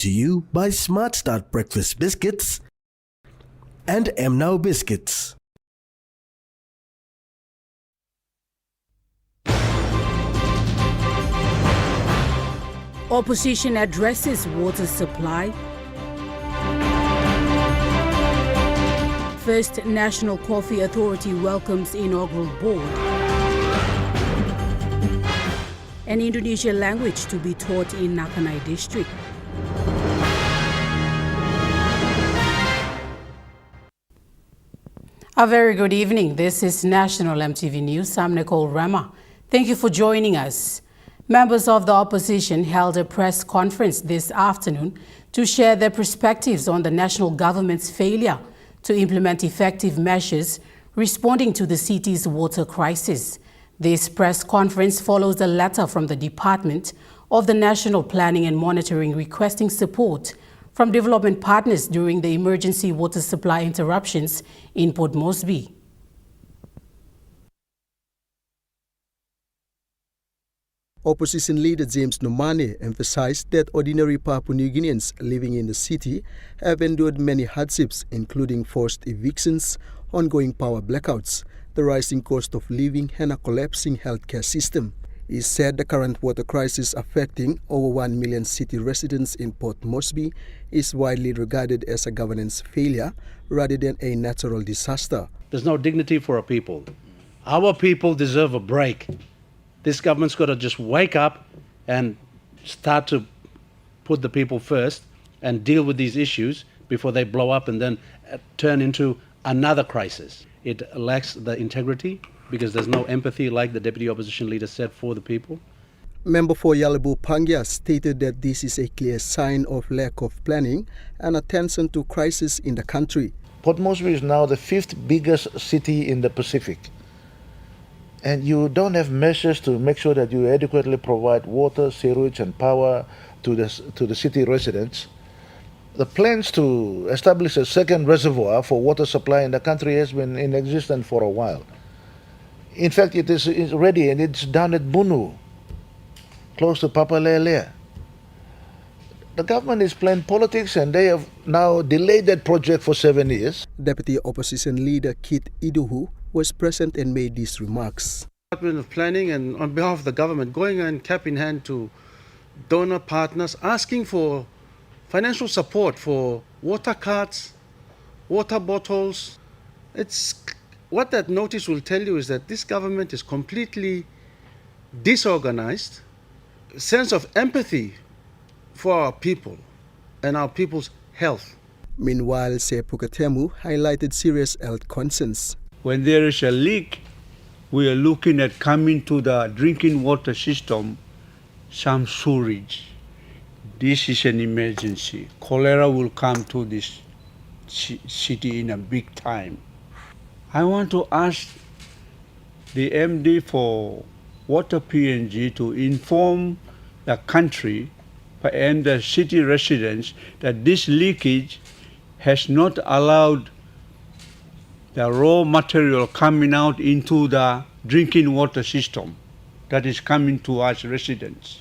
to you by Smart Start Breakfast Biscuits and Now Biscuits. Opposition addresses water supply. First National Coffee Authority welcomes inaugural board. An Indonesian language to be taught in Nakanai district. A very good evening. This is National EMTV News. I'm Nicole Rama. Thank you for joining us. Members of the opposition held a press conference this afternoon to share their perspectives on the national government's failure to implement effective measures responding to the city's water crisis. This press conference follows a letter from the Department of the National Planning and Monitoring requesting support from development partners during the emergency water supply interruptions in Port Moresby. Opposition leader James Nomane emphasized that ordinary Papua New Guineans living in the city have endured many hardships, including forced evictions, ongoing power blackouts, the rising cost of living, and a collapsing healthcare system. He said the current water crisis affecting over 1 million city residents in Port Moresby is widely regarded as a governance failure rather than a natural disaster. There's no dignity for our people. Our people deserve a break. This government's got to just wake up and start to put the people first and deal with these issues before they blow up and then turn into another crisis. It lacks the integrity because there's no empathy, like the Deputy Opposition Leader said, for the people. Member for Yalabu Pangia stated that this is a clear sign of lack of planning and attention to crisis in the country. Port Moresby is now the 5th biggest city in the Pacific. And you don't have measures to make sure that you adequately provide water, sewage and power to the city residents. The plans to establish a second reservoir for water supply in the country has been in existence for a while. In fact, it is ready and it's down at Bunu, close to Papalele. The government is playing politics and they have now delayed that project for 7 years. Deputy Opposition Leader Kit Iduhu was present and made these remarks. Department of Planning and on behalf of the government going in cap in hand to donor partners asking for financial support for water carts, water bottles. What that notice will tell you is that this government is completely disorganized, sense of empathy for our people and our people's health. Meanwhile, Sepukatemu highlighted serious health concerns. When there is a leak, we are looking at coming to the drinking water system, some sewage. This is an emergency. Cholera will come to this city in a big time. I want to ask the MD for Water PNG to inform the country and the city residents that this leakage has not allowed the raw material coming out into the drinking water system that is coming to us residents.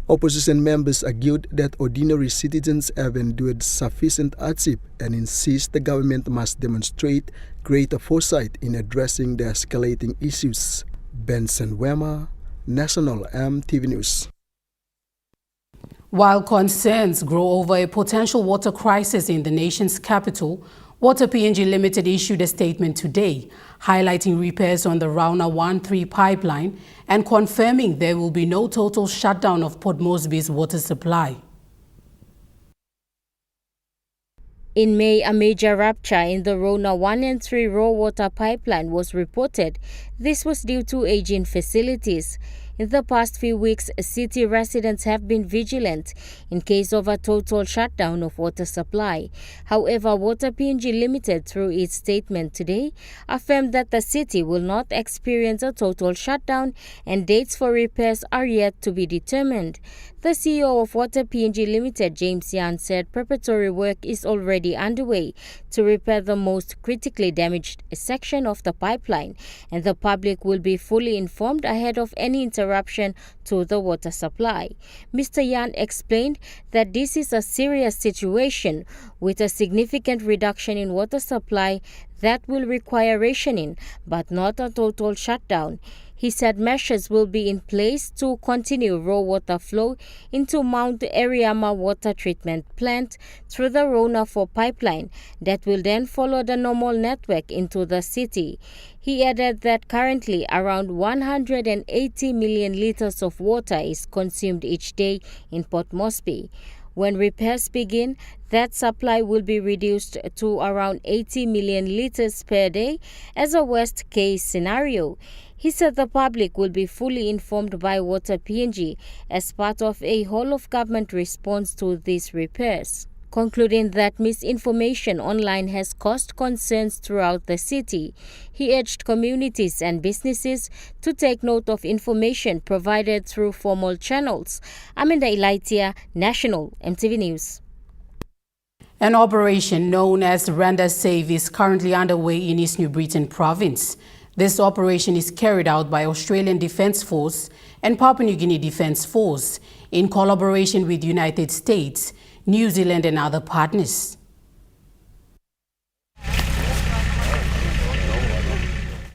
Opposition members argued that ordinary citizens have endured sufficient hardship and insist the government must demonstrate greater foresight in addressing the escalating issues. Benson Wema, National EMTV News. While concerns grow over a potential water crisis in the nation's capital, Water PNG Limited issued a statement today highlighting repairs on the Rauna 1-3 pipeline and confirming there will be no total shutdown of Port Moresby's water supply. In May, a major rupture in the Rona 1 and 3 raw water pipeline was reported. This was due to aging facilities. In the past few weeks, city residents have been vigilant in case of a total shutdown of water supply. However, Water PNG Limited, through its statement today, affirmed that the city will not experience a total shutdown and dates for repairs are yet to be determined. The CEO of Water PNG Limited, James Yan, said preparatory work is already underway to repair the most critically damaged section of the pipeline, and the public will be fully informed ahead of any interruption to the water supply. Mr. Yan explained that this is a serious situation with a significant reduction in water supply that will require rationing, but not a total shutdown. He said measures will be in place to continue raw water flow into Mount Eriama Water Treatment Plant through the Rona 4 pipeline that will then follow the normal network into the city. He added that currently around 180 million liters of water is consumed each day in Port Moresby. When repairs begin, that supply will be reduced to around 80 million liters per day as a worst-case scenario. He said the public will be fully informed by Water PNG as part of a whole-of-government response to these repairs, concluding that misinformation online has caused concerns throughout the city. He urged communities and businesses to take note of information provided through formal channels. Aminda Ilaitia, National EMTV News. An operation known as Render Save is currently underway in East New Britain province. This operation is carried out by Australian Defence Force and Papua New Guinea Defence Force in collaboration with United States, New Zealand and other partners.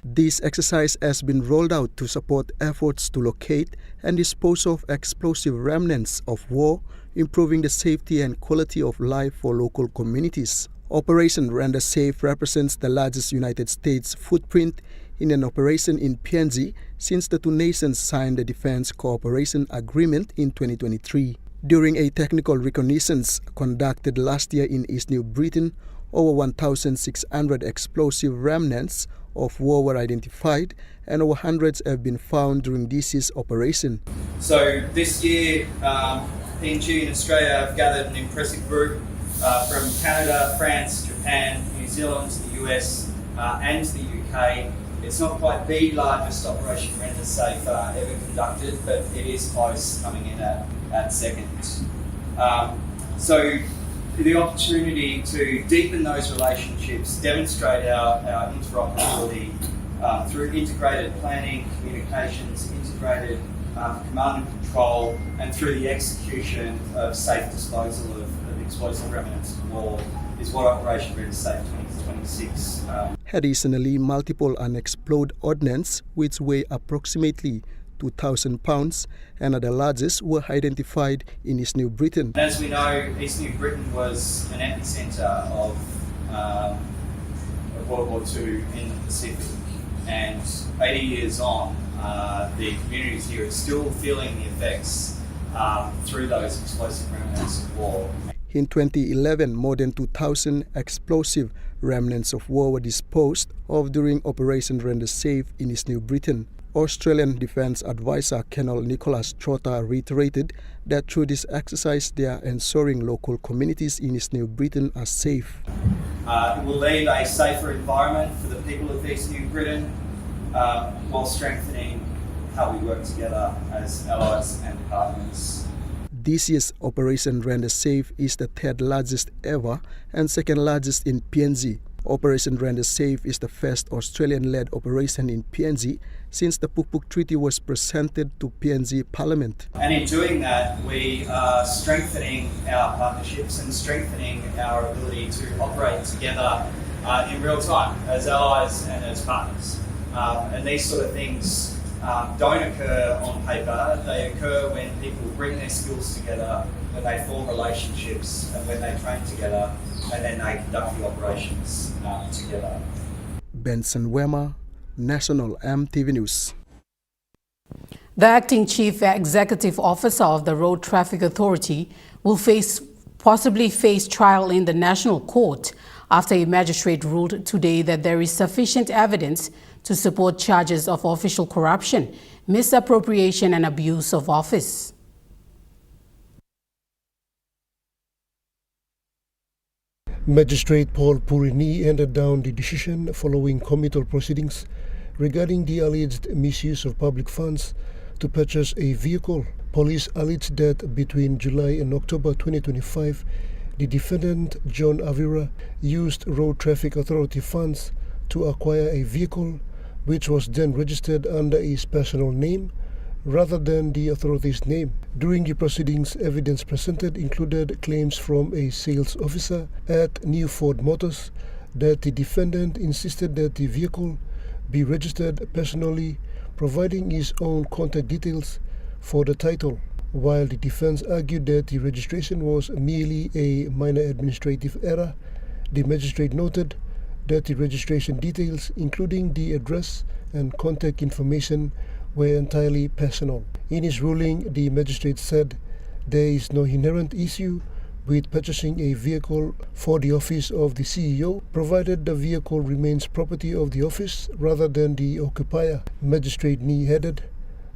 This exercise has been rolled out to support efforts to locate and dispose of explosive remnants of war, improving the safety and quality of life for local communities. Operation Render Safe represents the largest United States footprint in an operation in PNG since the two nations signed the Defense Cooperation Agreement in 2023. During a technical reconnaissance conducted last year in East New Britain, over 1,600 explosive remnants of war were identified and over hundreds have been found during this year's operation. So this year, PNG and Australia have gathered an impressive group from Canada, France, Japan, New Zealand, the US and the UK. It's not quite the largest Operation Render Safe ever conducted, but it is close, coming in at second. So the opportunity to deepen those relationships, demonstrate our interoperability through integrated planning, communications, integrated command and control, and through the execution of safe disposal of explosive remnants of war is what Operation Render Safe 2026. Additionally, multiple unexploded ordnance, which weigh approximately 2,000 pounds and are the largest, were identified in East New Britain. And as we know, East New Britain was an epicentre of World War II in the Pacific, and 80 years on, the communities here are still feeling the effects through those explosive remnants of war. In 2011, more than 2,000 explosive remnants of war were disposed of during Operation Render Safe in East New Britain. Australian Defence Advisor Colonel Nicholas Trotter reiterated that through this exercise they are ensuring local communities in East New Britain are safe. It will leave a safer environment for the people of East New Britain while strengthening how we work together as allies and partners. This year's Operation Render Safe is the third largest ever and second largest in PNG. Operation Render Safe is the first Australian-led operation in PNG since the Pukpuk Treaty was presented to PNG Parliament. And in doing that, we are strengthening our partnerships and strengthening our ability to operate together in real time as allies and as partners. And these sort of things don't occur on paper. They occur when people bring their skills together, when they form relationships, and when they train together, and then they conduct the operations together. Benson Wema, National EMTV News. The acting chief executive officer of the Road Traffic Authority will possibly face trial in the National Court after a magistrate ruled today that there is sufficient evidence to support charges of official corruption, misappropriation and abuse of office. Magistrate Paul Purini handed down the decision following committal proceedings regarding the alleged misuse of public funds to purchase a vehicle Police alleged that between July and October 2025, the defendant, John Avira, used Road Traffic Authority funds to acquire a vehicle which was then registered under his personal name rather than the authority's name. During the proceedings, evidence presented included claims from a sales officer at New Ford Motors that the defendant insisted that the vehicle be registered personally, providing his own contact details for the title. While the defense argued that the registration was merely a minor administrative error, the magistrate noted that the registration details, including the address and contact information, were entirely personal. In his ruling, the magistrate said there is no inherent issue with purchasing a vehicle for the office of the CEO, provided the vehicle remains property of the office rather than the occupier. Magistrate Nee added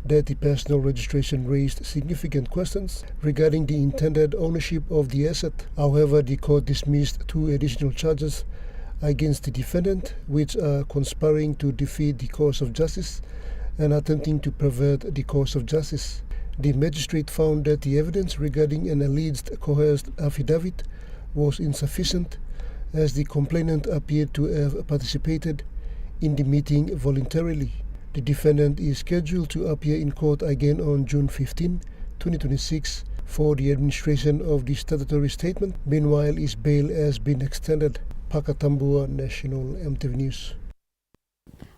that the personal registration raised significant questions regarding the intended ownership of the asset. However, the court dismissed 2 additional charges against the defendant, which are conspiring to defeat the course of justice and attempting to pervert the course of justice. The magistrate found that the evidence regarding an alleged coerced affidavit was insufficient, as the complainant appeared to have participated in the meeting voluntarily. The defendant is scheduled to appear in court again on June 15, 2026 for the administration of the statutory statement. Meanwhile, his bail has been extended. Pakatambua, National EMTV News.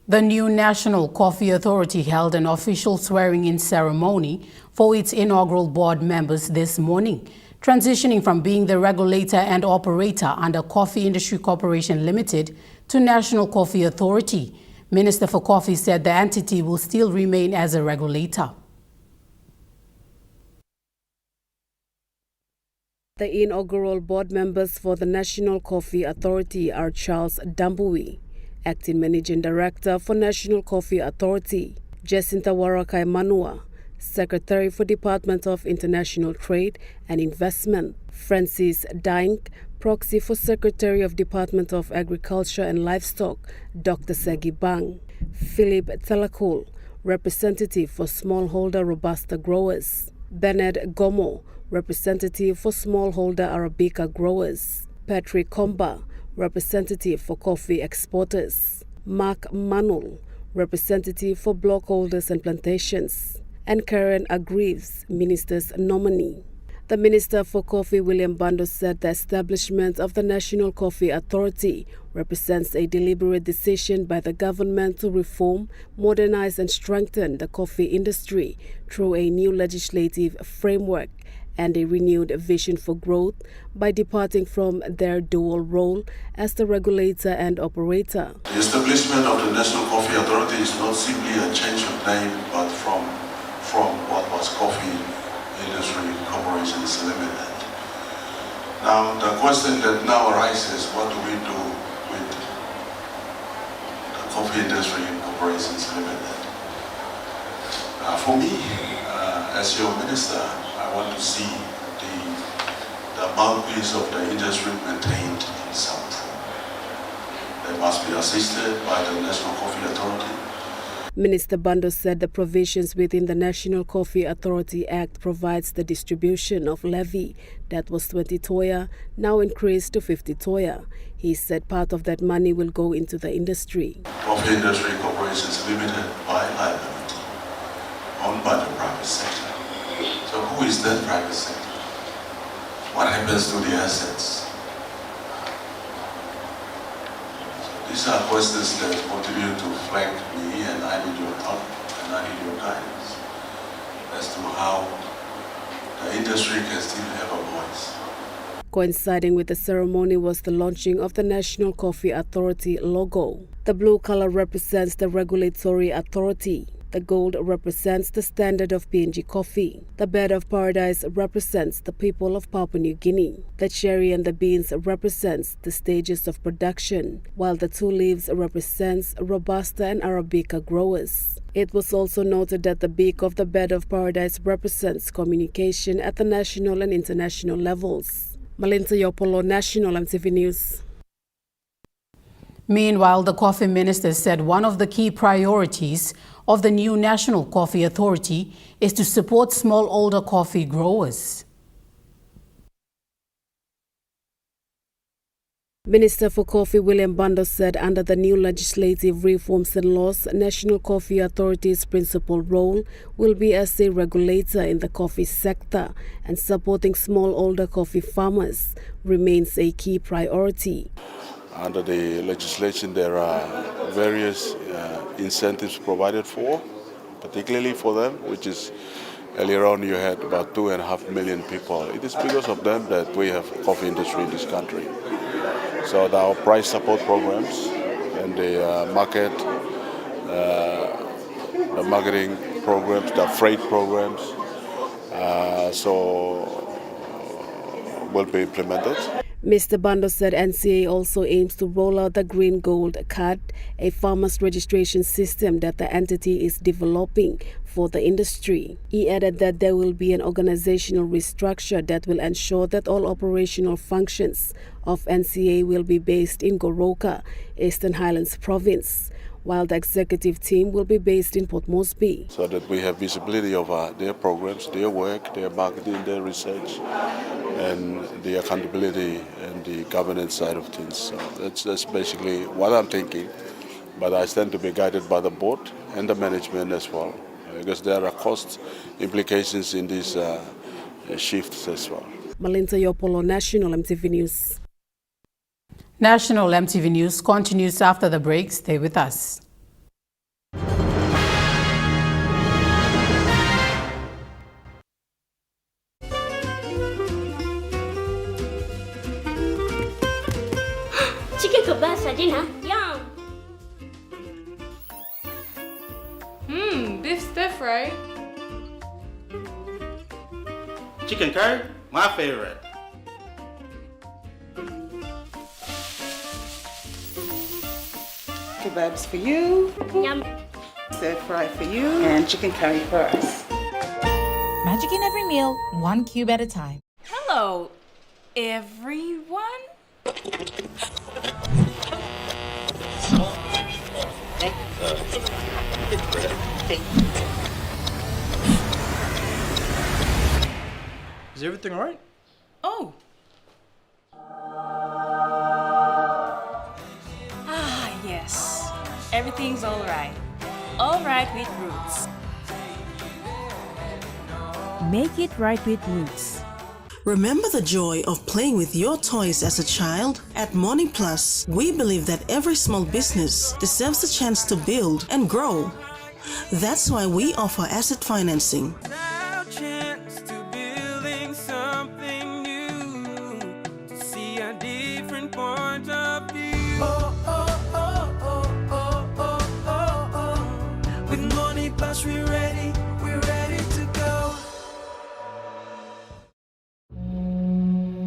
The new National Coffee Authority held an official swearing-in ceremony for its inaugural board members this morning, transitioning from being the regulator and operator under Coffee Industry Corporation Limited to National Coffee Authority. Minister for Coffee said the entity will still remain as a regulator. The inaugural board members for the National Coffee Authority are Charles Dambui, Acting Managing Director for National Coffee Authority, Jacinta Warakai Manua, Secretary for Department of International Trade and Investment, Francis Dank, Proxy for Secretary of Department of Agriculture and Livestock, Dr. Segi Bang, Philip Telakul, Representative for Smallholder Robusta Growers, Bernard Gomo, Representative for Smallholder Arabica Growers, Patrick Komba, Representative for Coffee Exporters, Mark Manul, Representative for Blockholders and Plantations, and Karen Agreeves, Minister's nominee. The Minister for Coffee, William Bando, said the establishment of the National Coffee Authority represents a deliberate decision by the government to reform, modernize and strengthen the coffee industry through a new legislative framework and a renewed vision for growth by departing from their dual role as the regulator and operator. The establishment of the National Coffee Authority is not simply a change of name, but from what was Coffee Industry Corporations Limited. Now, the question that now arises, what do we do with the Coffee Industry Corporations Limited? For me, as your minister, I want to see the mouthpiece of the industry maintained in some form. They must be assisted by the National Coffee Authority. Minister Bando said the provisions within the National Coffee Authority Act provides the distribution of levy that was 20 toya, now increased to 50 toya. He said part of that money will go into the industry. Coffee Industry Corporations Limited by liability, owned by the private sector. So who is that private sector? What happens to the assets? These are questions that continue to flank me, and I need your help and I need your guidance as to how the industry can still have a voice. Coinciding with the ceremony was the launching of the National Coffee Authority logo. The blue color represents the regulatory authority. The gold represents the standard of PNG coffee. The bed of paradise represents the people of Papua New Guinea. The cherry and the beans represents the stages of production, while the 2 leaves represents Robusta and Arabica growers. It was also noted that the beak of the bed of paradise represents communication at the national and international levels. Malinta Yopolo, National EMTV News. Meanwhile, the coffee minister said one of the key priorities of the new National Coffee Authority is to support smallholder coffee growers. Minister for Coffee William Bando said under the new legislative reforms and laws, National Coffee Authority's principal role will be as a regulator in the coffee sector, and supporting smallholder coffee farmers remains a key priority. Under the legislation, there are various incentives provided for, particularly for them, which is earlier on you had about 2.5 million people. It is because of them that we have a coffee industry in this country. So our price support programs and the marketing programs, the freight programs, will be implemented. Mr. Bando said NCA also aims to roll out the Green Gold Card, a farmers registration system that the entity is developing for the industry. He added that there will be an organizational restructure that will ensure that all operational functions of NCA will be based in Goroka, Eastern Highlands Province, while the executive team will be based in Port Moresby. So that we have visibility of their programs, their work, their marketing, their research, and the accountability and the governance side of things. So that's basically what I'm thinking. But I stand to be guided by the board and the management as well, because there are cost implications in these shifts as well. Malinta Yopolo, National EMTV News. National EMTV News continues after the break. Stay with us. Chicken kebab for dinner. Yum. Beef stir fry. Chicken curry, my favorite. Kebabs for you. Yum. Stir fry for you. And chicken curry for us. Magic in every meal, one cube at a time. Hello, everyone. Is everything all right? Oh. Yes. Everything's all right. All right with Roots. Make it right with Roots. Remember the joy of playing with your toys as a child? At Morning Plus, we believe that every small business deserves a chance to build and grow. That's why we offer asset financing.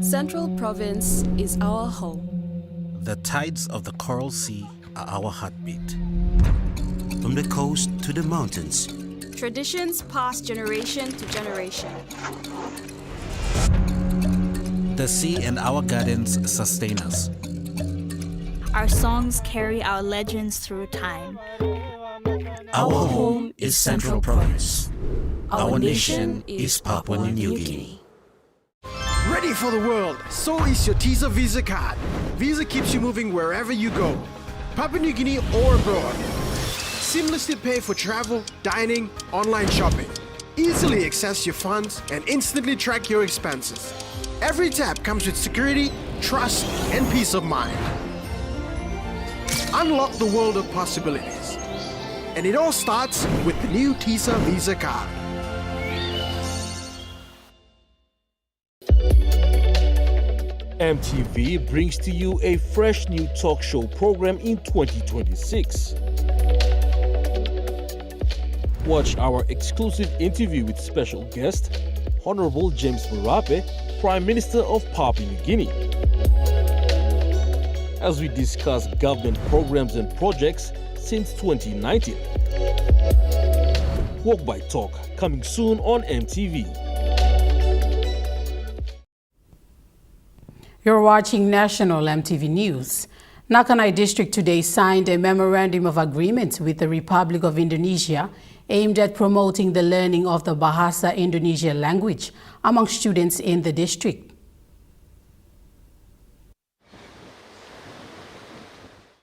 Central Province is our home. The tides of the Coral Sea are our heartbeat. From the coast to the mountains, Traditions pass generation to generation. the sea and our gardens sustain us. Our songs carry our legends through time. Our home is Central Province. Our nation is Papua New Guinea. Ready for the world, so is your TISA Visa card. Visa keeps you moving wherever you go, Papua New Guinea or abroad. Seamlessly pay for travel, dining, online shopping. Easily access your funds and instantly track your expenses. Every tap comes with security, trust, and peace of mind. Unlock the world of possibilities. And it all starts with the new TISA Visa card. EMTV brings to you a fresh new talk show program in 2026. Watch our exclusive interview with special guest, Honorable James Marape, Prime Minister of Papua New Guinea, as we discuss government programs and projects since 2019. Walk by Talk, coming soon on EMTV. You're watching National EMTV News. Nakanai District today signed a memorandum of agreement with the Republic of Indonesia aimed at promoting the learning of the Bahasa Indonesia language among students in the district.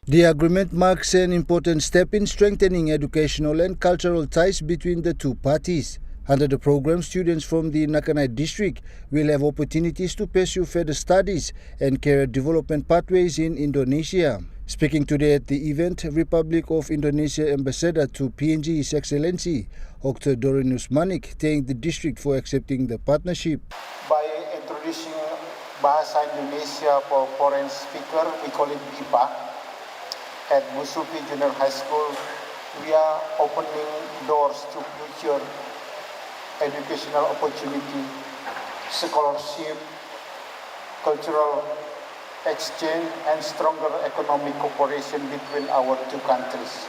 The agreement marks an important step in strengthening educational and cultural ties between the two parties. Under the program, students from the Nakanai district will have opportunities to pursue further studies and career development pathways in Indonesia. Speaking today at the event, Republic of Indonesia Ambassador to PNG, His Excellency Dr. Dorinus Manik thanked the district for accepting the partnership. By introducing Bahasa Indonesia for foreign speaker, we call it BIPA, at Musupi Junior High School, we are opening doors to future educational opportunity, scholarship, cultural exchange, and stronger economic cooperation between our two countries.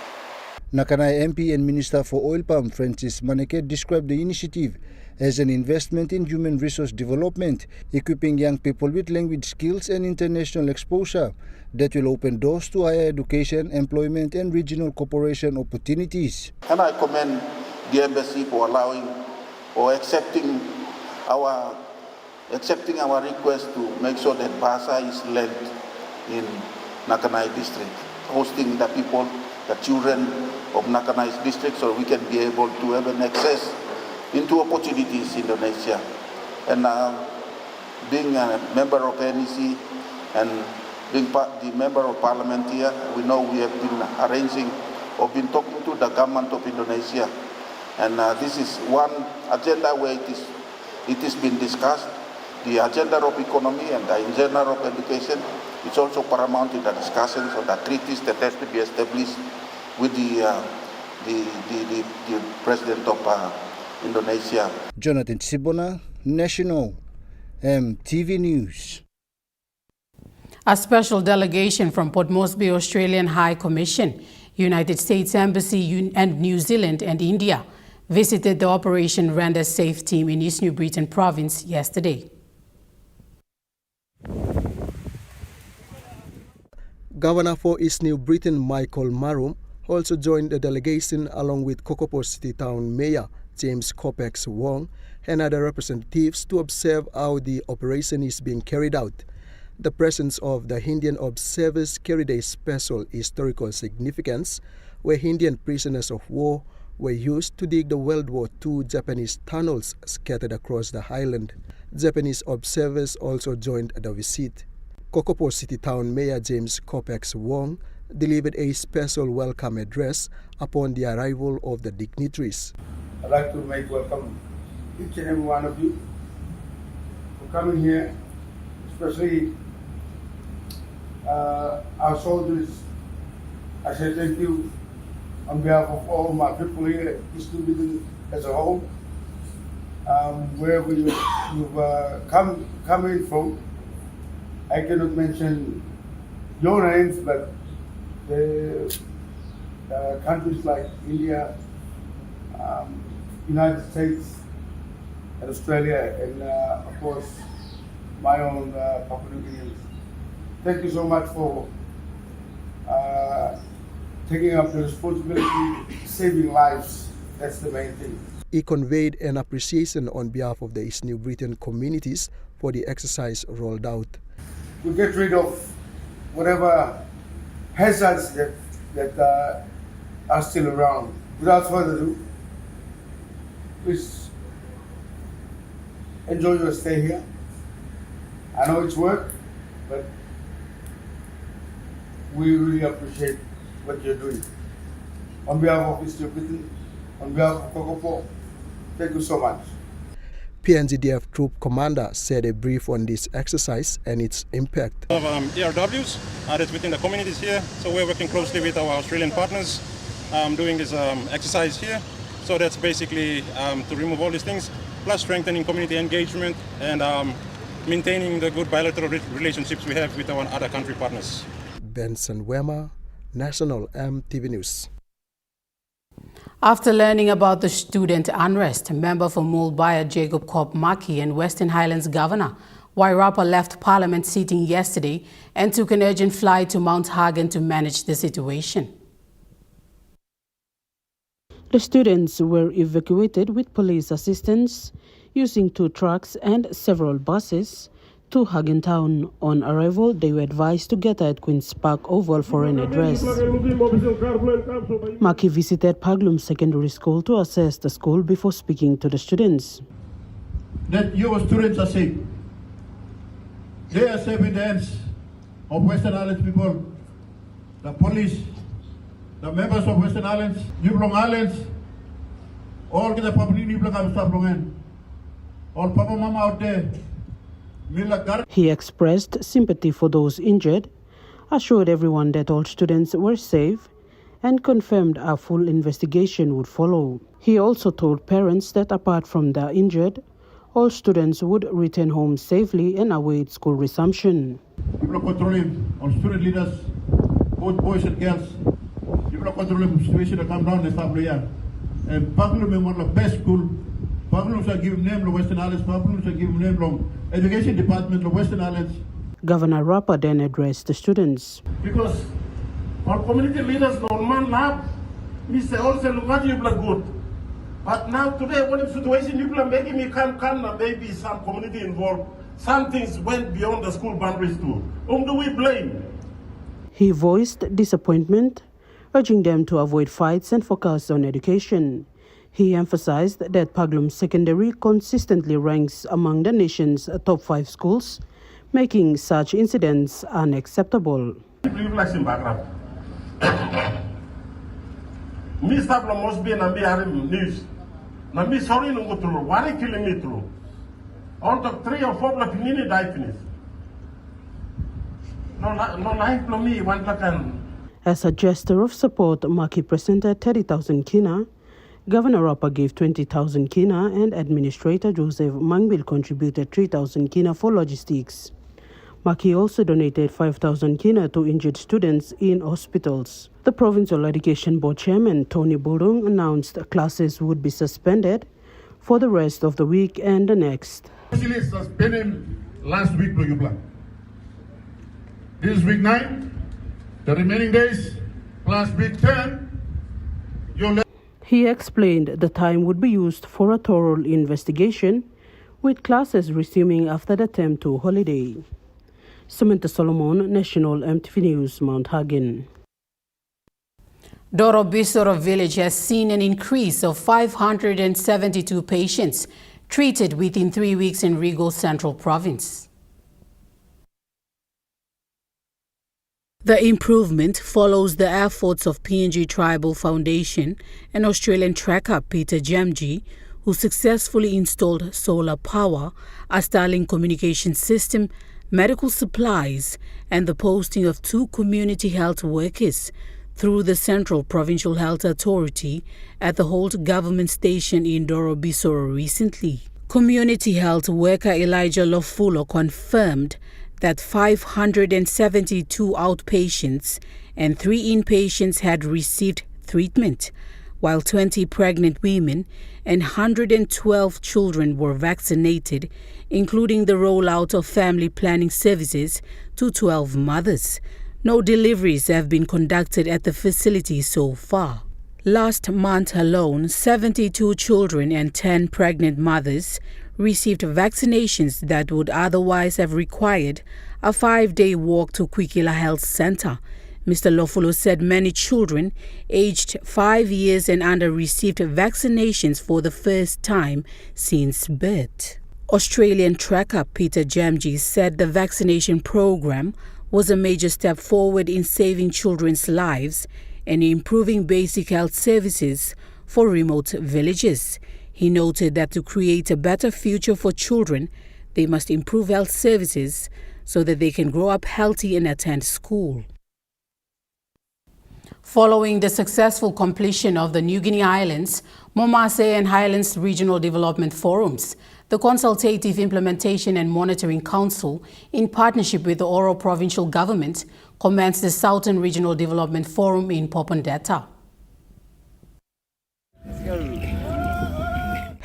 Nakanai MP and Minister for Oil Palm Francis Maneke described the initiative as an investment in human resource development, equipping young people with language skills and international exposure that will open doors to higher education, employment, and regional cooperation opportunities. And I commend the embassy for allowing or accepting our request to make sure that Bahasa is led in Nakanai district, hosting the people, the children of Nakanai district, so we can be able to have an access into opportunities in Indonesia. And being a member of NEC and being the member of parliament here, we know we have been arranging or been talking to the government of Indonesia. And this is one agenda where it is been discussed. The agenda of economy and the agenda of education is also paramount in the discussions on the treaties that has to be established with the president of Indonesia. Jonathan Sibona, National EMTV News. A special delegation from Port Moresby Australian High Commission, United States Embassy and New Zealand and India visited the Operation Render Safe team in East New Britain province yesterday. Governor for East New Britain Michael Marum also joined the delegation along with Kokopo City Town Mayor James Kopex Wong and other representatives to observe how the operation is being carried out. The presence of the Indian observers carried a special historical significance, where Indian prisoners of war were used to dig the World War II Japanese tunnels scattered across the island. Japanese observers also joined the visit. Kokopo City Town Mayor James Kopex Wong delivered a special welcome address upon the arrival of the dignitaries. I'd like to make welcome each and every one of you for coming here, especially our soldiers. I say thank you on behalf of all my people here at East New Britain as a whole, wherever you've come in from. I cannot mention your names, but the countries like India, United States, and Australia, and of course my own Papua New Guineans. Thank you so much for taking up the responsibility, saving lives. That's the main thing. He conveyed an appreciation on behalf of the East New Britain communities for the exercise rolled out. To get rid of whatever hazards that are still around. Without further ado, please enjoy your stay here. I know it's work, but we really appreciate what you're doing. On behalf of East New Britain, on behalf of Kokopo, thank you so much. PNGDF Troop Commander said a brief on this exercise and its impact. Of ERWs that's within the communities here, so we're working closely with our Australian partners doing this exercise here. So that's basically to remove all these things, plus strengthening community engagement and maintaining the good bilateral relationships we have with our other country partners. Benson Wema, National EMTV News. After learning about the student unrest, member for Mulbaya Jacob Cobb Maki and Western Highlands Governor Wairarapa left Parliament sitting yesterday and took an urgent flight to Mount Hagen to manage the situation. The students were evacuated with police assistance using 2 trucks and several buses to Hagen Town. On arrival, they were advised to get at Queen's Park Oval for an address. Maki visited Paglum Secondary School to assess the school before speaking to the students. That your students are safe. They are safe in the hands of Western Islands people, the police, the members of Western Islands, Yublong Islands, all the public Yublong all Papa Mama out there. He expressed sympathy for those injured, assured everyone that all students were safe, and confirmed a full investigation would follow. He also told parents that apart from the injured, all students would return home safely and await school resumption. People are controlling all student leaders, both boys and girls. People are controlling the situation that come down the Sabloyan. And Paglum is one of the best schools. Paglum are given name to Western Islands, Paglum are given name to Education Department of Western Islands. Governor Rapa then addressed the students. Because our community leaders know man now, Mr. Also look at you good. But now today, what if situation you are making me come and maybe some community involved. Some things went beyond the school boundaries too. Whom do we blame? He voiced disappointment, urging them to avoid fights and focus on education. He emphasized that Paglum Secondary consistently ranks among the nation's top 5 schools, making such incidents unacceptable. Me stop must be na me having news. Na me sorry no go through. Why are killing me through? On top 3 or 4 black mini die finish. No life no me one can. As a gesture of support, Maki presented 30,000 kina. Governor Rapa gave 20,000 kina and Administrator Joseph Mangbil contributed 3,000 kina for logistics. Maki also donated 5,000 kina to injured students in hospitals. The Provincial Education Board Chairman Tony Burung announced classes would be suspended for the rest of the week and the next. Actually suspended last week, this is week 9, the remaining days plus week 10, He explained the time would be used for a thorough investigation, with classes resuming after the term 2 holiday. Samantha Solomon, National EMTV News, Mount Hagen. Dorobisoro village has seen an increase of 572 patients treated within 3 weeks in Rigo Central Province. The improvement follows the efforts of PNG Tribal Foundation and Australian tracker Peter Jamji, who successfully installed solar power, a Starlink communication system, medical supplies, and the posting of 2 community health workers through the Central Provincial Health Authority at the Holt Government Station in Dorobisoro recently. Community health worker Elijah Lofulo confirmed that 572 outpatients and 3 inpatients had received treatment, while 20 pregnant women and 112 children were vaccinated, including the rollout of family planning services to 12 mothers. No deliveries have been conducted at the facility so far. Last month alone, 72 children and 10 pregnant mothers received vaccinations that would otherwise have required a 5-day walk to Kwikila Health Center. Mr. Lofulo said many children aged 5 years and under received vaccinations for the first time since birth. Australian tracker Peter Jamji said the vaccination program was a major step forward in saving children's lives and improving basic health services for remote villages. He noted that to create a better future for children, they must improve health services so that they can grow up healthy and attend school. Following the successful completion of the New Guinea Islands, Momase and Highlands Regional Development Forums, the Consultative Implementation and Monitoring Council, in partnership with the Oro Provincial Government, commenced the Southern Regional Development Forum in Popondetta.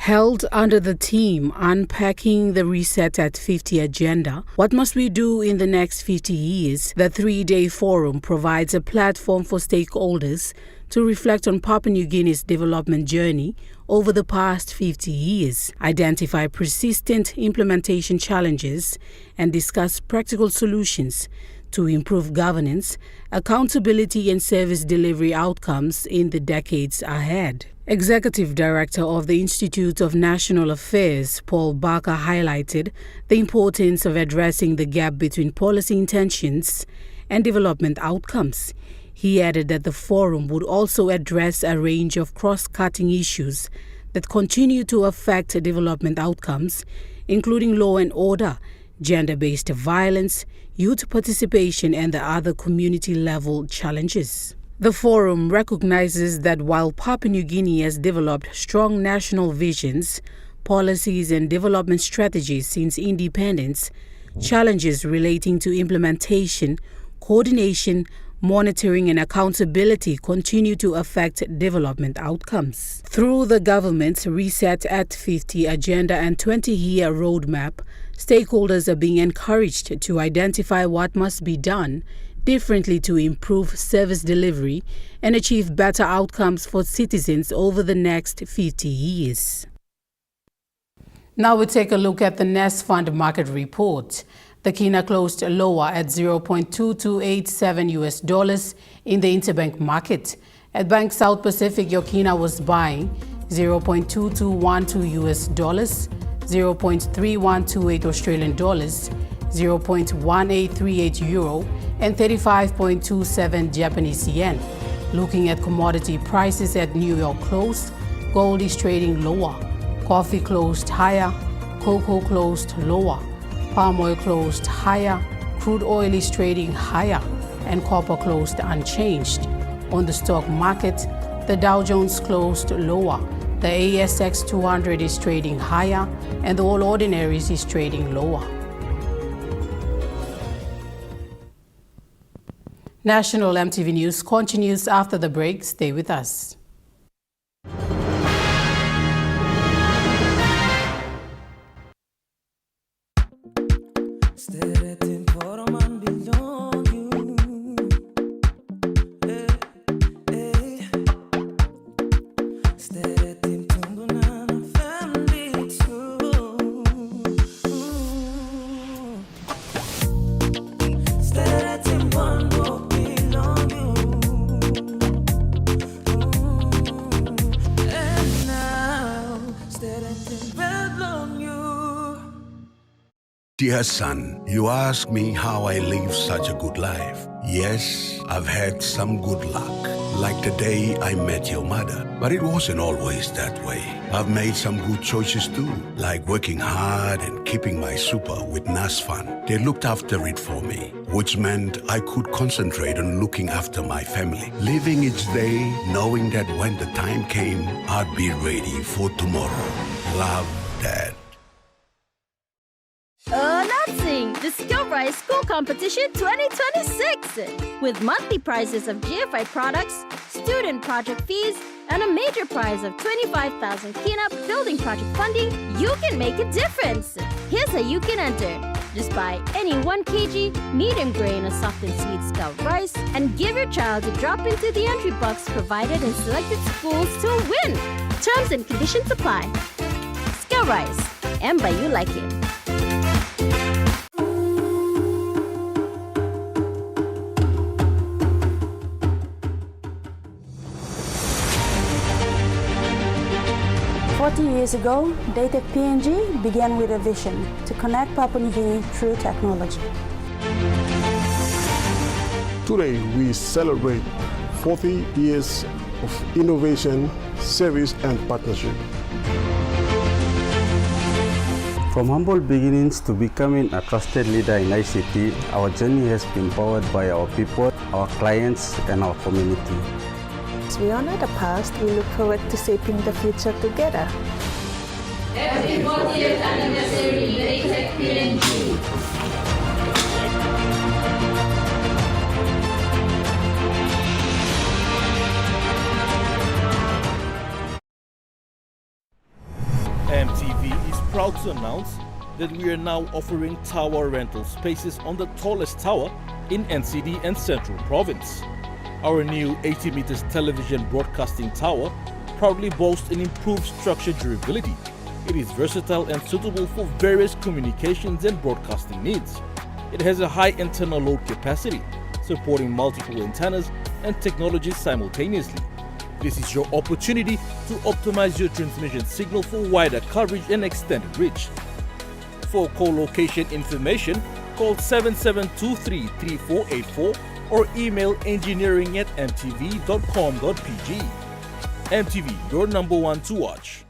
Held under the theme Unpacking the Reset at 50 Agenda, What Must We Do in the Next 50 Years, the 3-day forum provides a platform for stakeholders to reflect on Papua New Guinea's development journey over the past 50 years, identify persistent implementation challenges, and discuss practical solutions to improve governance, accountability, and service delivery outcomes in the decades ahead. Executive Director of the Institute of National Affairs, Paul Barker, highlighted the importance of addressing the gap between policy intentions and development outcomes. He added that the forum would also address a range of cross-cutting issues that continue to affect development outcomes, including law and order, gender-based violence, youth participation, and the other community-level challenges. The forum recognizes that while Papua New Guinea has developed strong national visions, policies, and development strategies since independence, challenges relating to implementation, coordination, monitoring, and accountability continue to affect development outcomes. Through the government's Reset at 50 agenda and 20-year roadmap, stakeholders are being encouraged to identify what must be done differently to improve service delivery and achieve better outcomes for citizens over the next 50 years. Now we take a look at the Nest Fund market report. The Kina closed lower at $0.2287 in the interbank market. At Bank South Pacific, your Kina was buying $0.2212, $0.3128 Australian dollars, 0.1838 euro, and 35.27 Japanese yen. Looking at commodity prices at New York close, gold is trading lower, coffee closed higher, cocoa closed lower, palm oil closed higher, crude oil is trading higher, and copper closed unchanged. On the stock market, the Dow Jones closed lower, the ASX 200 is trading higher, and the All Ordinaries is trading lower. National MTV News continues after the break. Stay with us. Dear son, you ask me how I live such a good life. Yes, I've had some good luck, like the day I met your mother. But it wasn't always that way. I've made some good choices too, like working hard and keeping my super with NASFAN. They looked after it for me, which meant I could concentrate on looking after my family, living each day knowing that when the time came, I'd be ready for tomorrow. Love, Dad. Announcing the Skill-Rise School Competition 2026! With monthly prizes of GFI products, student project fees, and a major prize of 25,000 Kina building project funding, you can make a difference! Here's how you can enter. Just buy any 1 kg medium grain or softened seed Scout rice and give your child a drop into the entry box provided in selected schools to win! Terms and conditions apply. Skill-Rise. And by you like it. Years ago, Dated PNG began with a vision to connect Papua New Guinea through technology. Today, we celebrate 40 years of innovation, service, and partnership. From humble beginnings to becoming a trusted leader in ICT, our journey has been powered by our people, our clients, and our community. As we honor the past, we look forward to shaping the future together. Happy 40th anniversary, Dated PNG. proud to announce that we are now offering tower rental spaces on the tallest tower in NCD and Central Province. Our new 80 meters television broadcasting tower proudly boasts an improved structure durability. It is versatile and suitable for various communications and broadcasting needs. It has a high internal load capacity, supporting multiple antennas and technologies simultaneously. This is your opportunity to optimize your transmission signal for wider coverage and extended reach. For co-location information, call 7723-3484 or email engineering@mtv.com.pg. MTV, your number one to watch.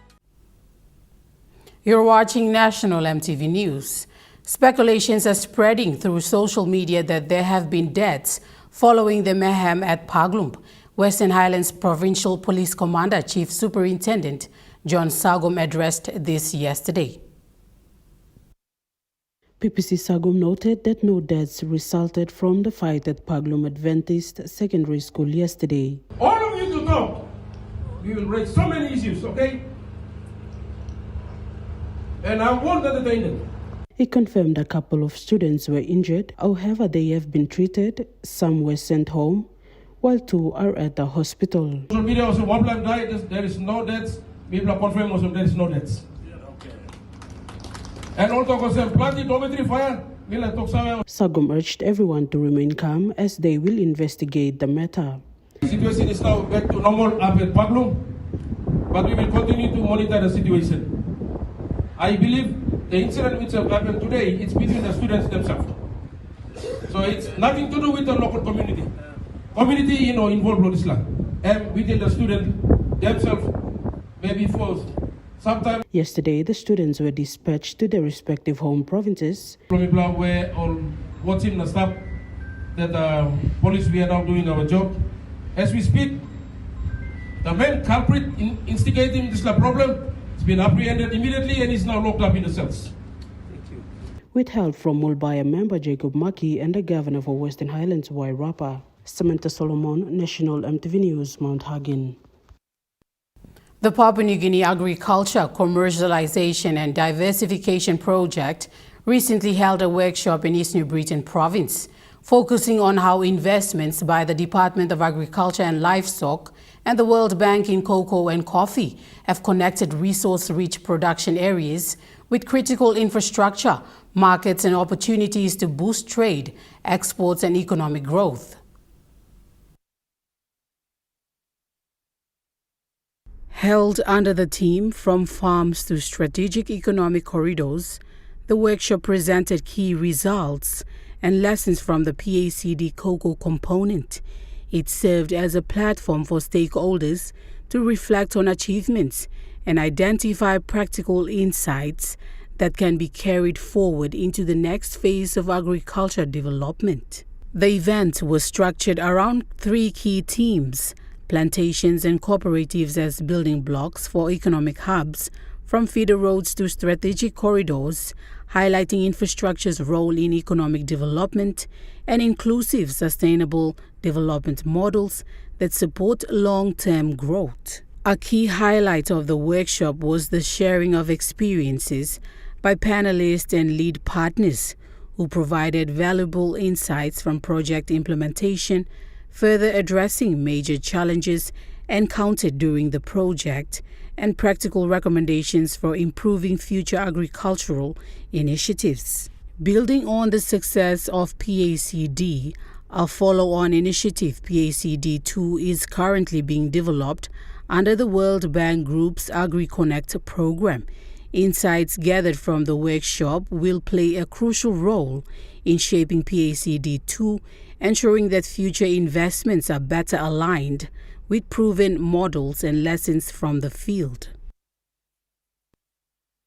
You're watching National MTV News. Speculations are spreading through social media that there have been deaths following the mayhem at Paglump. Western Highlands Provincial Police Commander Chief Superintendent John Sagum addressed this yesterday. PPC Sagum noted that no deaths resulted from the fight at Paglum Adventist Secondary School yesterday. All of you to talk. We will raise so many issues, okay? And I won't entertain them. He confirmed a couple of students were injured. However, they have been treated. Some were sent home, while 2 are at the hospital. Social media also one black died. There is no deaths. People are confirming also there is no deaths. And also concern plenty dormitory fire. Sagum urged everyone to remain calm as they will investigate the matter. The situation is now back to normal up at Paglum, but we will continue to monitor the situation. I believe the incident which have happened today, it's between the students themselves. So it's nothing to do with the local community. Community, involved with Islam. And within the student themselves, maybe forced. Sometimes yesterday, the students were dispatched to their respective home provinces. We're all watching the stuff that police, we are now doing our job. As we speak, the main culprit in instigating this problem has been apprehended immediately and is now locked up in the cells. With help from Mulbaya member Jacob Maki and the Governor for Western Highlands, Wairapa. Samantha Solomon, National MTV News, Mount Hagen. The Papua New Guinea Agriculture, Commercialization and Diversification Project recently held a workshop in East New Britain Province, focusing on how investments by the Department of Agriculture and Livestock and the World Bank in cocoa and coffee have connected resource-rich production areas with critical infrastructure, markets and opportunities to boost trade, exports and economic growth. Held under the theme From Farms to Strategic Economic Corridors, the workshop presented key results and lessons from the PACD cocoa component. It served as a platform for stakeholders to reflect on achievements and identify practical insights that can be carried forward into the next phase of agriculture development. The event was structured around 3 key themes: plantations and cooperatives as building blocks for economic hubs, from feeder roads to strategic corridors, highlighting infrastructure's role in economic development, and inclusive, sustainable development models that support long-term growth. A key highlight of the workshop was the sharing of experiences by panelists and lead partners who provided valuable insights from project implementation, further addressing major challenges encountered during the project and practical recommendations for improving future agricultural initiatives. Building on the success of PACD, a follow-on initiative, PACD2, is currently being developed under the World Bank Group's AgriConnect program. Insights gathered from the workshop will play a crucial role in shaping PACD2, ensuring that future investments are better aligned with proven models and lessons from the field.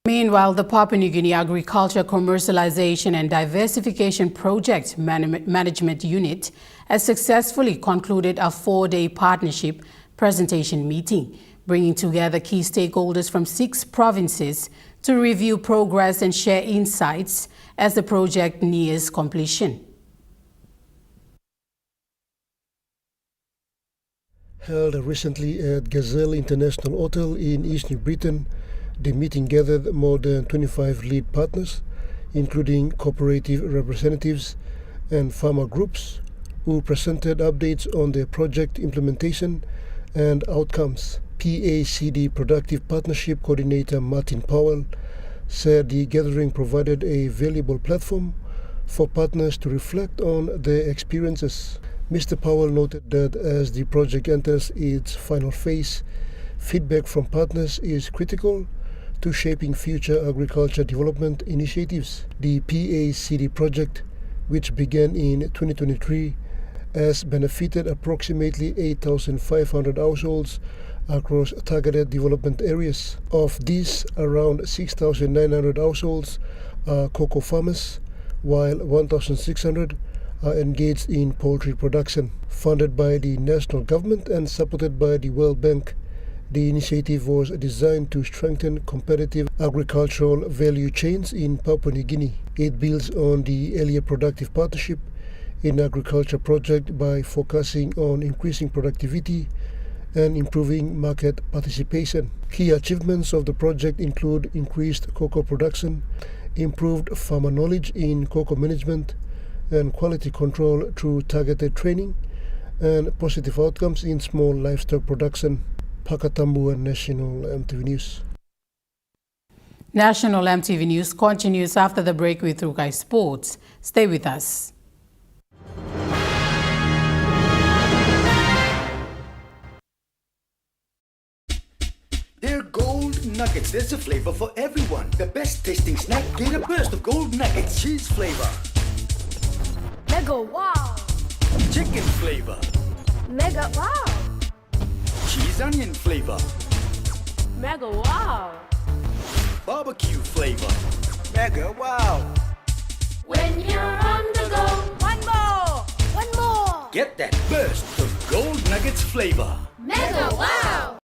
Meanwhile, the Papua New Guinea Agriculture Commercialization and Diversification Project Management Unit has successfully concluded a 4-day partnership presentation meeting, bringing together key stakeholders from 6 provinces to review progress and share insights as the project nears completion. Held recently at Gazelle International Hotel in East New Britain, The meeting gathered more than 25 lead partners, including cooperative representatives and farmer groups, who presented updates on their project implementation and outcomes. PACD Productive Partnership Coordinator Martin Powell said the gathering provided a valuable platform for partners to reflect on their experiences. Mr. Powell noted that as the project enters its final phase, feedback from partners is critical to shaping future agriculture development initiatives. The PACD project, which began in 2023, has benefited approximately 8,500 households across targeted development areas. Of these, around 6,900 households are cocoa farmers, while 1,600 are engaged in poultry production. Funded by the national government and supported by the World Bank, the initiative was designed to strengthen competitive agricultural value chains in Papua New Guinea. It builds on the earlier productive partnership in agriculture project by focusing on increasing productivity and improving market participation. Key achievements of the project include increased cocoa production, improved farmer knowledge in cocoa management and quality control through targeted training, and positive outcomes in small livestock production. Pakatambu, National EMTV News. National EMTV News continues after the break with Rukai Sports. Stay with us. They're gold nuggets. There's a flavor for everyone. The best tasting snack. Get a burst of gold nuggets. Cheese flavor. Mega wow. Chicken flavor. Mega wow. Cheese onion flavor. Mega wow. Barbecue flavor. Mega wow. When you're on the go, one more. One more. Get that burst of gold nuggets flavor. Mega wow.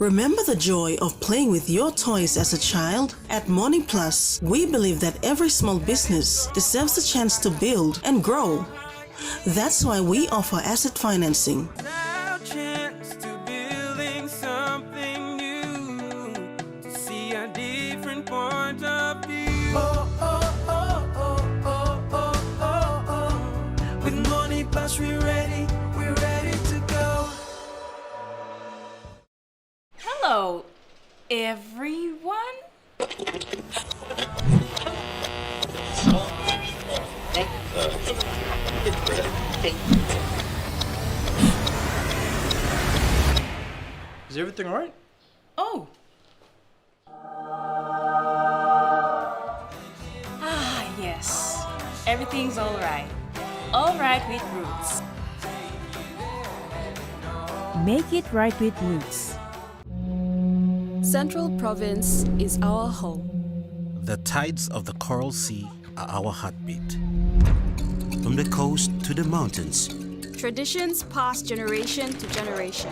Remember the joy of playing with your toys as a child? At Morning Plus, we believe that every small business deserves a chance to build and grow. That's why we offer asset financing. Now chance to building something new, to see a different point of view. Oh, oh, oh, oh, oh, oh, oh, oh. With Morning Plus we're ready to go. Hello, everyone. Is everything all right? Oh. Ah, yes. Everything's all right. All right with Roots. Make it right with Roots. Central Province is our home. The tides of the Coral Sea are our heartbeat. From the coast to the mountains, Traditions pass generation to generation.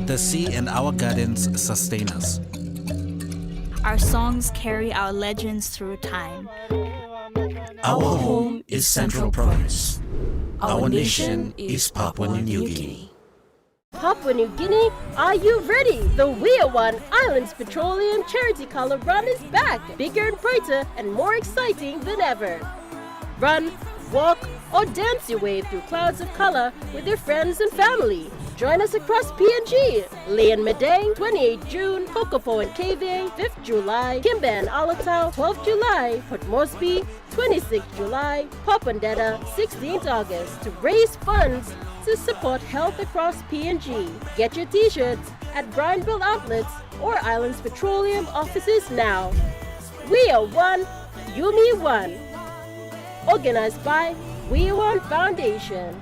the sea and our gardens sustain us. Our songs carry our legends through time. Our home is Central Province. Our nation is Papua New Guinea. Papua New Guinea, are you ready? The We Are One Islands Petroleum Charity Color Run is back, bigger and brighter and more exciting than ever. Run, walk, or dance your way through clouds of color with your friends and family. Join us across PNG, Leon Medang, 28 June, Kokopo and KVA, 5th July, Kimba and Alatau, 12th July, Port Moresby, 26th July, Popondetta, 16th August, to raise funds to support health across PNG. Get your t-shirts at Bryanville outlets or Islands Petroleum offices now. We Are One, Yumi One. Organized by We Are One Foundation.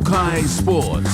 Trukai Sports.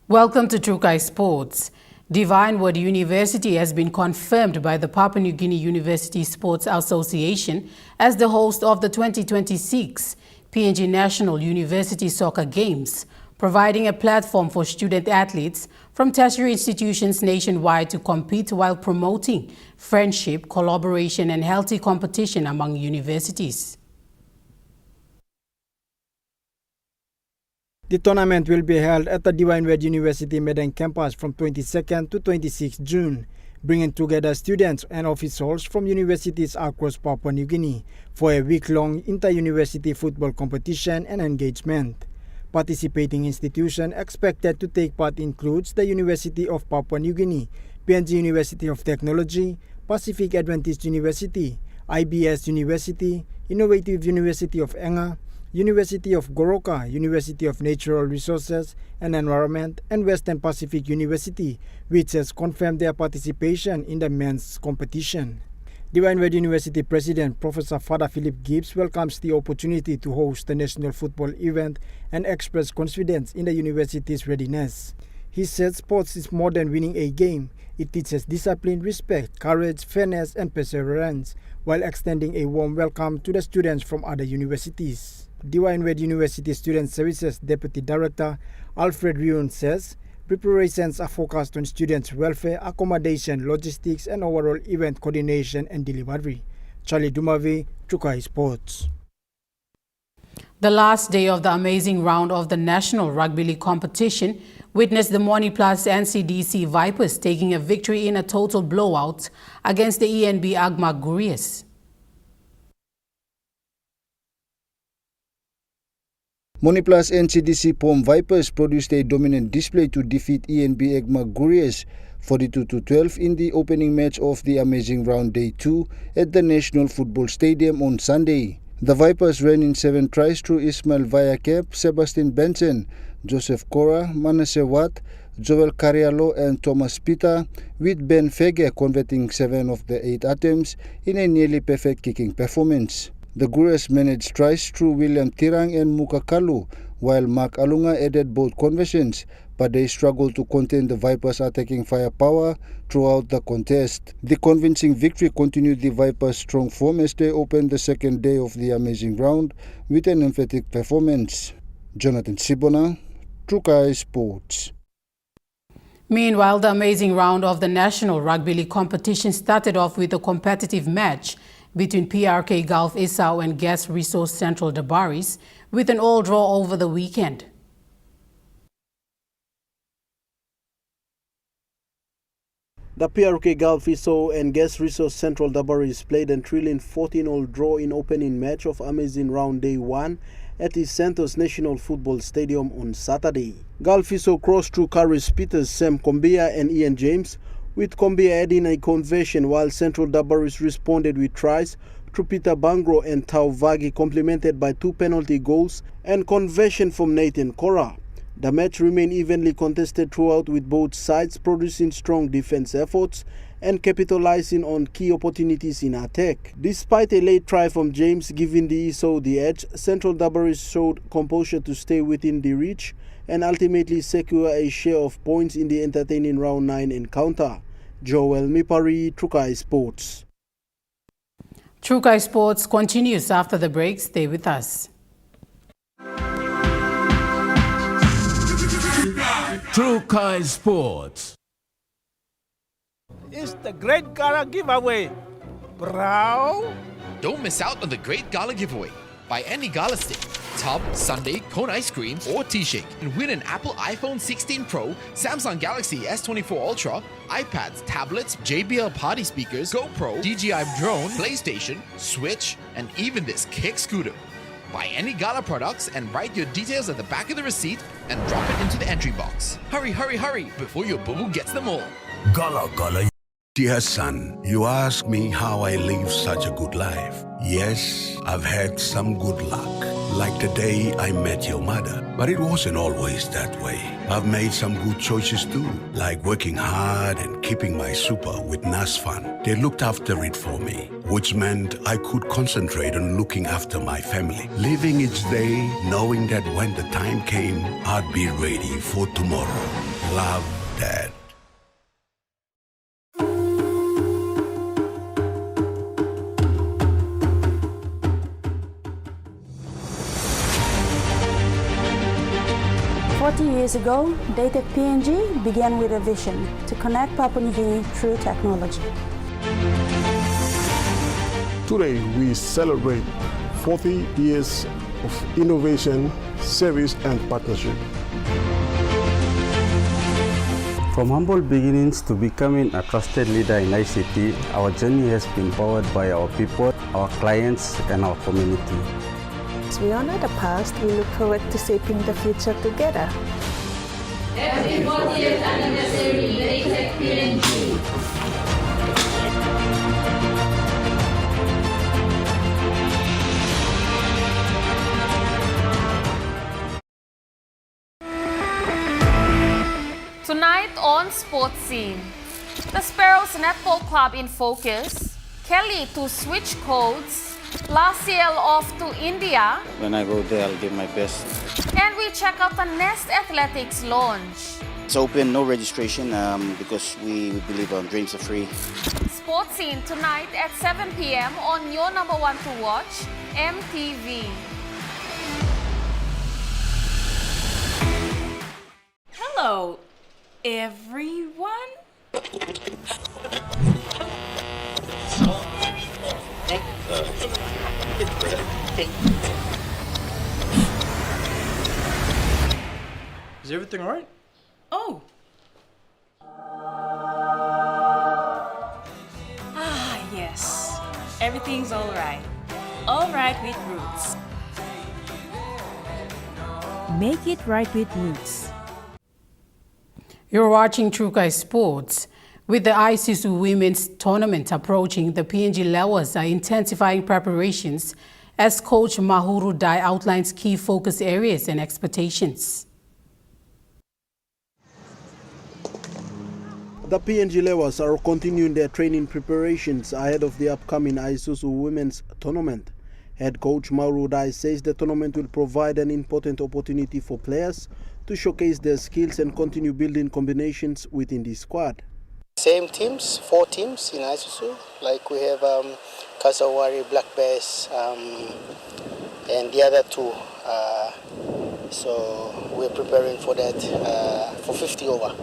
Welcome to Trukai Sports. Divine Word University has been confirmed by the Papua New Guinea University Sports Association as the host of the 2026 PNG National University Soccer Games, providing a platform for student athletes from tertiary institutions nationwide to compete while promoting friendship, collaboration, and healthy competition among universities. The tournament will be held at the Divine Word University Medan campus from 22nd to 26 June, bringing together students and officials from universities across Papua New Guinea for a week-long inter-university football competition and engagement. Participating institutions expected to take part includes the University of Papua New Guinea, PNG University of Technology, Pacific Adventist University, IBS University, Innovative University of Enga, University of Goroka, University of Natural Resources and Environment, and Western Pacific University, which has confirmed their participation in the men's competition. Divine Word University President Professor Father Philip Gibbs welcomes the opportunity to host the national football event and express confidence in the university's readiness. He said sports is more than winning a game. It teaches discipline, respect, courage, fairness, and perseverance, while extending a warm welcome to the students from other universities. Divine Word University Student Services Deputy Director Alfred Rion says preparations are focused on students' welfare, accommodation, logistics, and overall event coordination and delivery. Charlie Dumavi, Trukai Sports. The last day of the amazing round of the National Rugby League competition witnessed the Moni Plus NCDC Vipers taking a victory in a total blowout against the ENB Agma Gurias. Moni Plus NCDC POM Vipers produced a dominant display to defeat ENB Agma Gurias 42-12 in the opening match of the Amazing Round Day 2 at the National Football Stadium on Sunday. The Vipers ran in 7 tries through Ismail Vayakep, Sebastian Benson, Joseph Cora, Manasseh Watt, Joel Cariallo and Thomas Peter, with Ben Fege converting 7 of the 8 attempts in a nearly perfect kicking performance. The Gurias managed tries through William Tirang and Mukakalu, while Mark Alunga added both conversions, but they struggled to contain the Vipers' attacking firepower throughout the contest. The convincing victory continued the Vipers' strong form as they opened the second day of the Amazing Round with an emphatic performance. Jonathan Sibona, Trukai Sports. Meanwhile, the Amazing Round of the National Rugby League competition started off with a competitive match between PRK Gulf Isau and Gas Resource Central Dabaris with an all draw over the weekend. The PRK Gulf Isau and Gas Resource Central Dabaris played a thrilling 14-all draw in opening match of Amazing Round Day 1 at the Santos National Football Stadium on Saturday. Gulf Isau crossed through Karis Peters, Sam Kombia and Ian James, with Kombia adding a conversion, while Central Dabaris responded with tries through Peter Bangro and Tau Vagi, complemented by 2 penalty goals and conversion from Nathan Cora. The match remained evenly contested throughout, with both sides producing strong defense efforts and capitalizing on key opportunities in attack. Despite a late try from James giving the Isau the edge, Central Dabaris showed composure to stay within the reach and ultimately secure a share of points in the entertaining Round 9 encounter. Joel Mipari, Trukai Sports. Trukai Sports continues after the break. Stay with us. Trukai Sports. It's the Great Gala Giveaway, bro. Don't miss out on the Great Gala Giveaway. Buy any gala stick, tub, sundae, cone ice cream, or T-shake and win an Apple iPhone 16 Pro, Samsung Galaxy S24 Ultra, iPads, tablets, JBL party speakers, GoPro, DJI drone, PlayStation, Switch, and even this kick scooter. Buy any Gala products and write your details at the back of the receipt and drop it into the entry box. Hurry, hurry, hurry before your boo gets them all. Gala Gala. Dear son, you ask me how I live such a good life. Yes, I've had some good luck. like the day I met your mother. But it wasn't always that way. I've made some good choices too, like working hard and keeping my super with NASFAN. They looked after it for me, which meant I could concentrate on looking after my family, living each day knowing that when the time came, I'd be ready for tomorrow. Love, Dad. Years ago, Dated PNG began with a vision to connect Papua New Guinea through technology. Today, we celebrate 40 years of innovation, service, and partnership. From humble beginnings to becoming a trusted leader in ICT, our journey has been powered by our people, our clients, and our community. As we honor the past, we look forward to shaping the future together. Happy 40th anniversary, Dated PNG. Tonight on Sports Scene, the Sparrows Netball Club in focus, Kelly to switch codes, Lasiel off to India. When I go there, I'll give my best. And we check out the Nest Athletics launch. It's open, no registration, because we believe dreams are free. Sports Scene tonight at 7 p.m. on your number one to watch, EMTV. Hello, everyone. Is everything all right? Oh. Yes. Everything's all right. All right with Roots. Make it right with Roots. You're watching Trukai Sports. With the ISISU Women's Tournament approaching, the PNG Lewas are intensifying preparations as Coach Mahuru Dai outlines key focus areas and expectations. The PNG Lewas are continuing their training preparations ahead of the upcoming ISISU Women's Tournament. Head coach Mahuru Dai says the tournament will provide an important opportunity for players to showcase their skills and continue building combinations within the squad. Same teams, 4 teams in ISISU. Like we have Kasawari, Black Bears, and the other 2. So we're preparing for that for 50 over.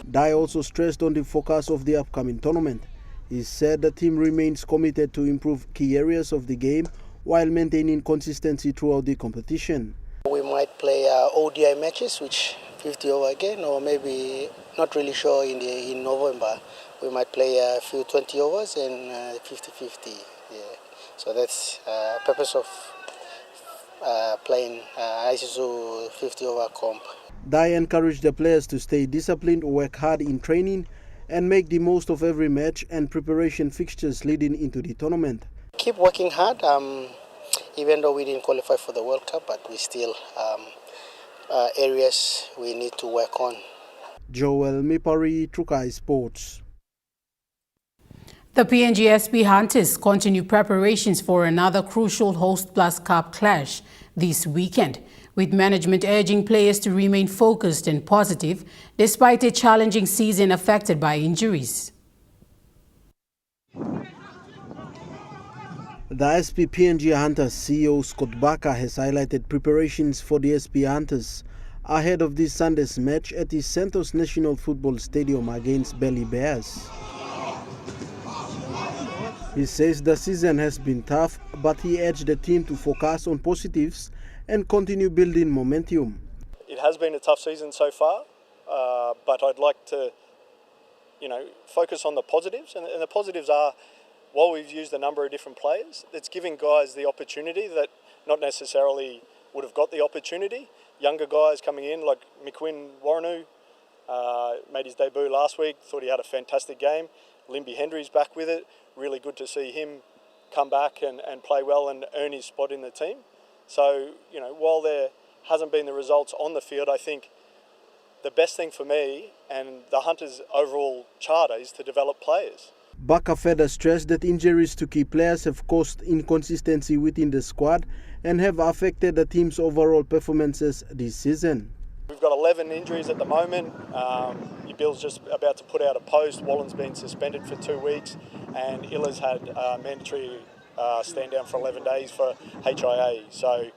Dai also stressed on the focus of the upcoming tournament. He said the team remains committed to improve key areas of the game while maintaining consistency throughout the competition. We might play ODI matches, which 50 over again, or maybe not really sure in November. We might play a few 20 overs and 50-50. Yeah. So that's purpose of playing ISISU 50 over comp. Dai encouraged the players to stay disciplined, work hard in training, and make the most of every match and preparation fixtures leading into the tournament. Keep working hard, even though we didn't qualify for the World Cup, but we still areas we need to work on. Joel Mipari, Trukai Sports. The PNG SP Hunters continue preparations for another crucial Host Plus Cup clash this weekend, with management urging players to remain focused and positive despite a challenging season affected by injuries. The SP PNG Hunters CEO Scott Barker has highlighted preparations for the SP Hunters ahead of this Sunday's match at the Santos National Football Stadium against Belly Bears. He says the season has been tough, but he urged the team to focus on positives and continue building momentum. It has been a tough season so far, but I'd like to, focus on the positives. And the positives are, while we've used a number of different players, it's giving guys the opportunity that not necessarily would have got the opportunity. Younger guys coming in, like McQuinn Warrenu, made his debut last week, thought he had a fantastic game. Limby Hendry's back with it. Really good to see him come back and play well and earn his spot in the team. So, while there hasn't been the results on the field, I think the best thing for me and the Hunters' overall charter is to develop players. Baka further stressed that injuries to key players have caused inconsistency within the squad and have affected the team's overall performances this season. We've got 11 injuries at the moment. Bill's just about to put out a post. Wallen's been suspended for 2 weeks, and Illa's had mandatory stand down for 11 days for HIA. So,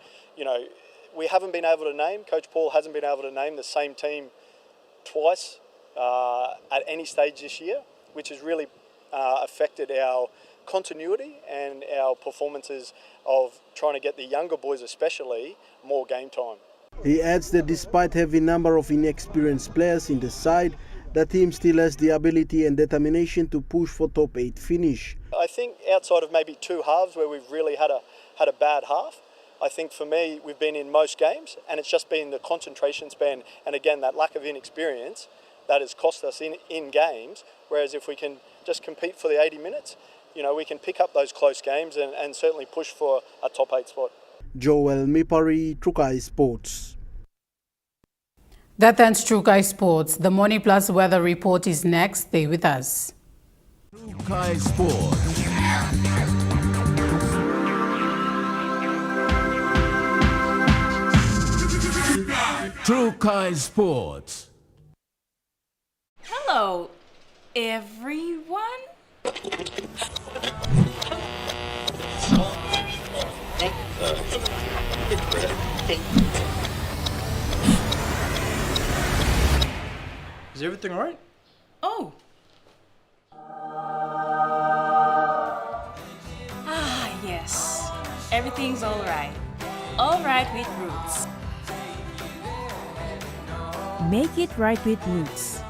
we haven't been able to name, Coach Paul hasn't been able to name the same team twice at any stage this year, which has really affected our continuity and our performances of trying to get the younger boys especially more game time. He adds that despite having a number of inexperienced players in the side, the team still has the ability and determination to push for top 8 finish. I think outside of maybe 2 halves where we've really had a bad half, I think for me we've been in most games, and it's just been the concentration span and again that lack of inexperience that has cost us in games, whereas if we can just compete for the 80 minutes, we can pick up those close games and certainly push for a top 8 spot. Joel Mipari, Trukai Sports. That ends Trukai Sports. The Morning Plus weather report is next. Stay with us. Trukai Sports. Trukai Sports. Hello, everyone. Is everything all right? Oh. Yes. Everything's all right. All right with Roots. Make it right with Roots.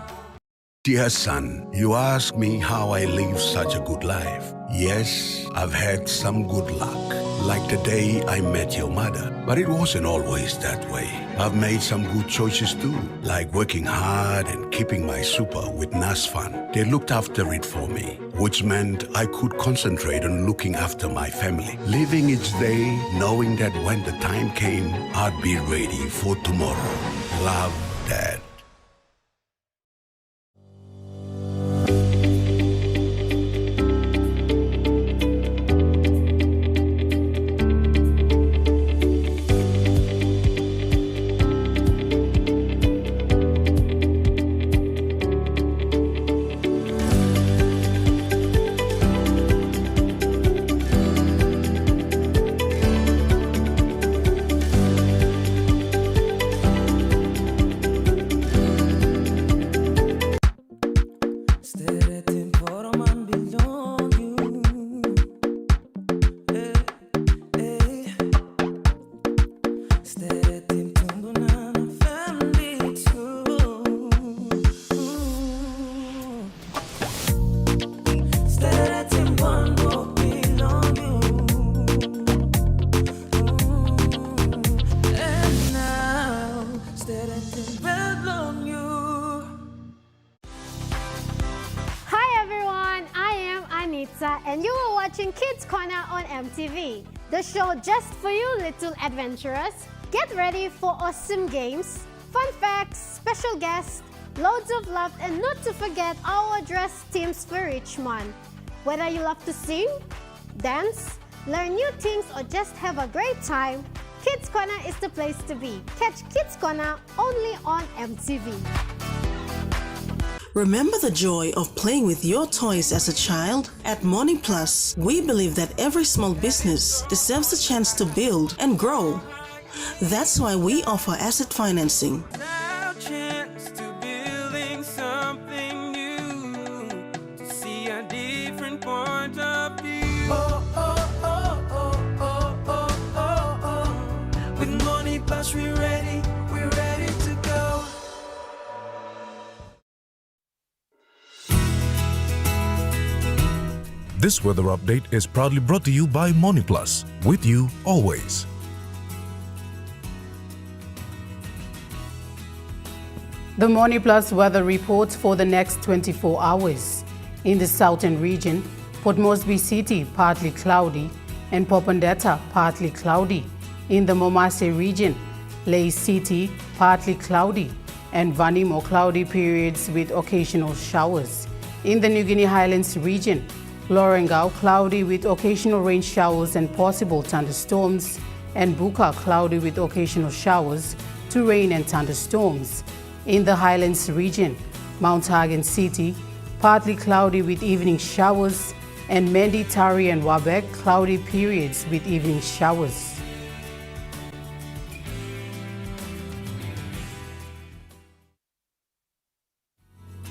Dear son, you ask me how I live such a good life. Yes, I've had some good luck, like the day I met your mother. But it wasn't always that way. I've made some good choices too, like working hard and keeping my super with NASFAN. They looked after it for me, which meant I could concentrate on looking after my family. Living each day, knowing that when the time came, I'd be ready for tomorrow. Love, Dad. And you are watching Kids Corner on EMTV, the show just for you little adventurers. Get ready for awesome games, fun facts, special guests, loads of love, and not to forget our dress teams for each month. Whether you love to sing, dance, learn new things, or just have a great time, Kids Corner is the place to be. Catch Kids Corner only on EMTV. Remember the joy of playing with your toys as a child? At Morning Plus, we believe that every small business deserves a chance to build and grow. That's why we offer asset financing. With Morning Plus, we're ready to go. This weather update is proudly brought to you by Morning Plus, with you always. The Morning Plus weather reports for the next 24 hours. In the southern region, Port Moresby City partly cloudy and Popondetta partly cloudy. In the Momase region, Lae City, partly cloudy, and Vanimo, cloudy periods with occasional showers. In the New Guinea Highlands region, Lorengau, cloudy with occasional rain showers and possible thunderstorms, and Buka, cloudy with occasional showers to rain and thunderstorms. In the Highlands region, Mount Hagen City, partly cloudy with evening showers, and Mendi, Tari, and Wabek, cloudy periods with evening showers.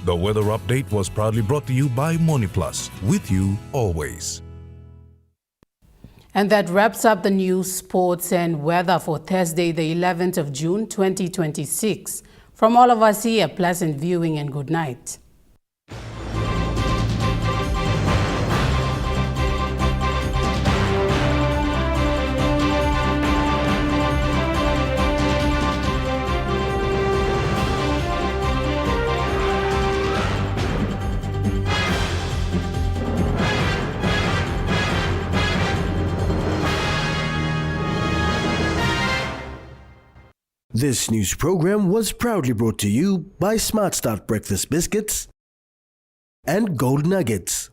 The weather update was proudly brought to you by MoneyPlus, with you always. And that wraps up the news, sports, and weather for Thursday, the 11th of June, 2026. From all of us here, pleasant viewing and good night. This news program was proudly brought to you by Smart Start Breakfast Biscuits and Gold Nuggets.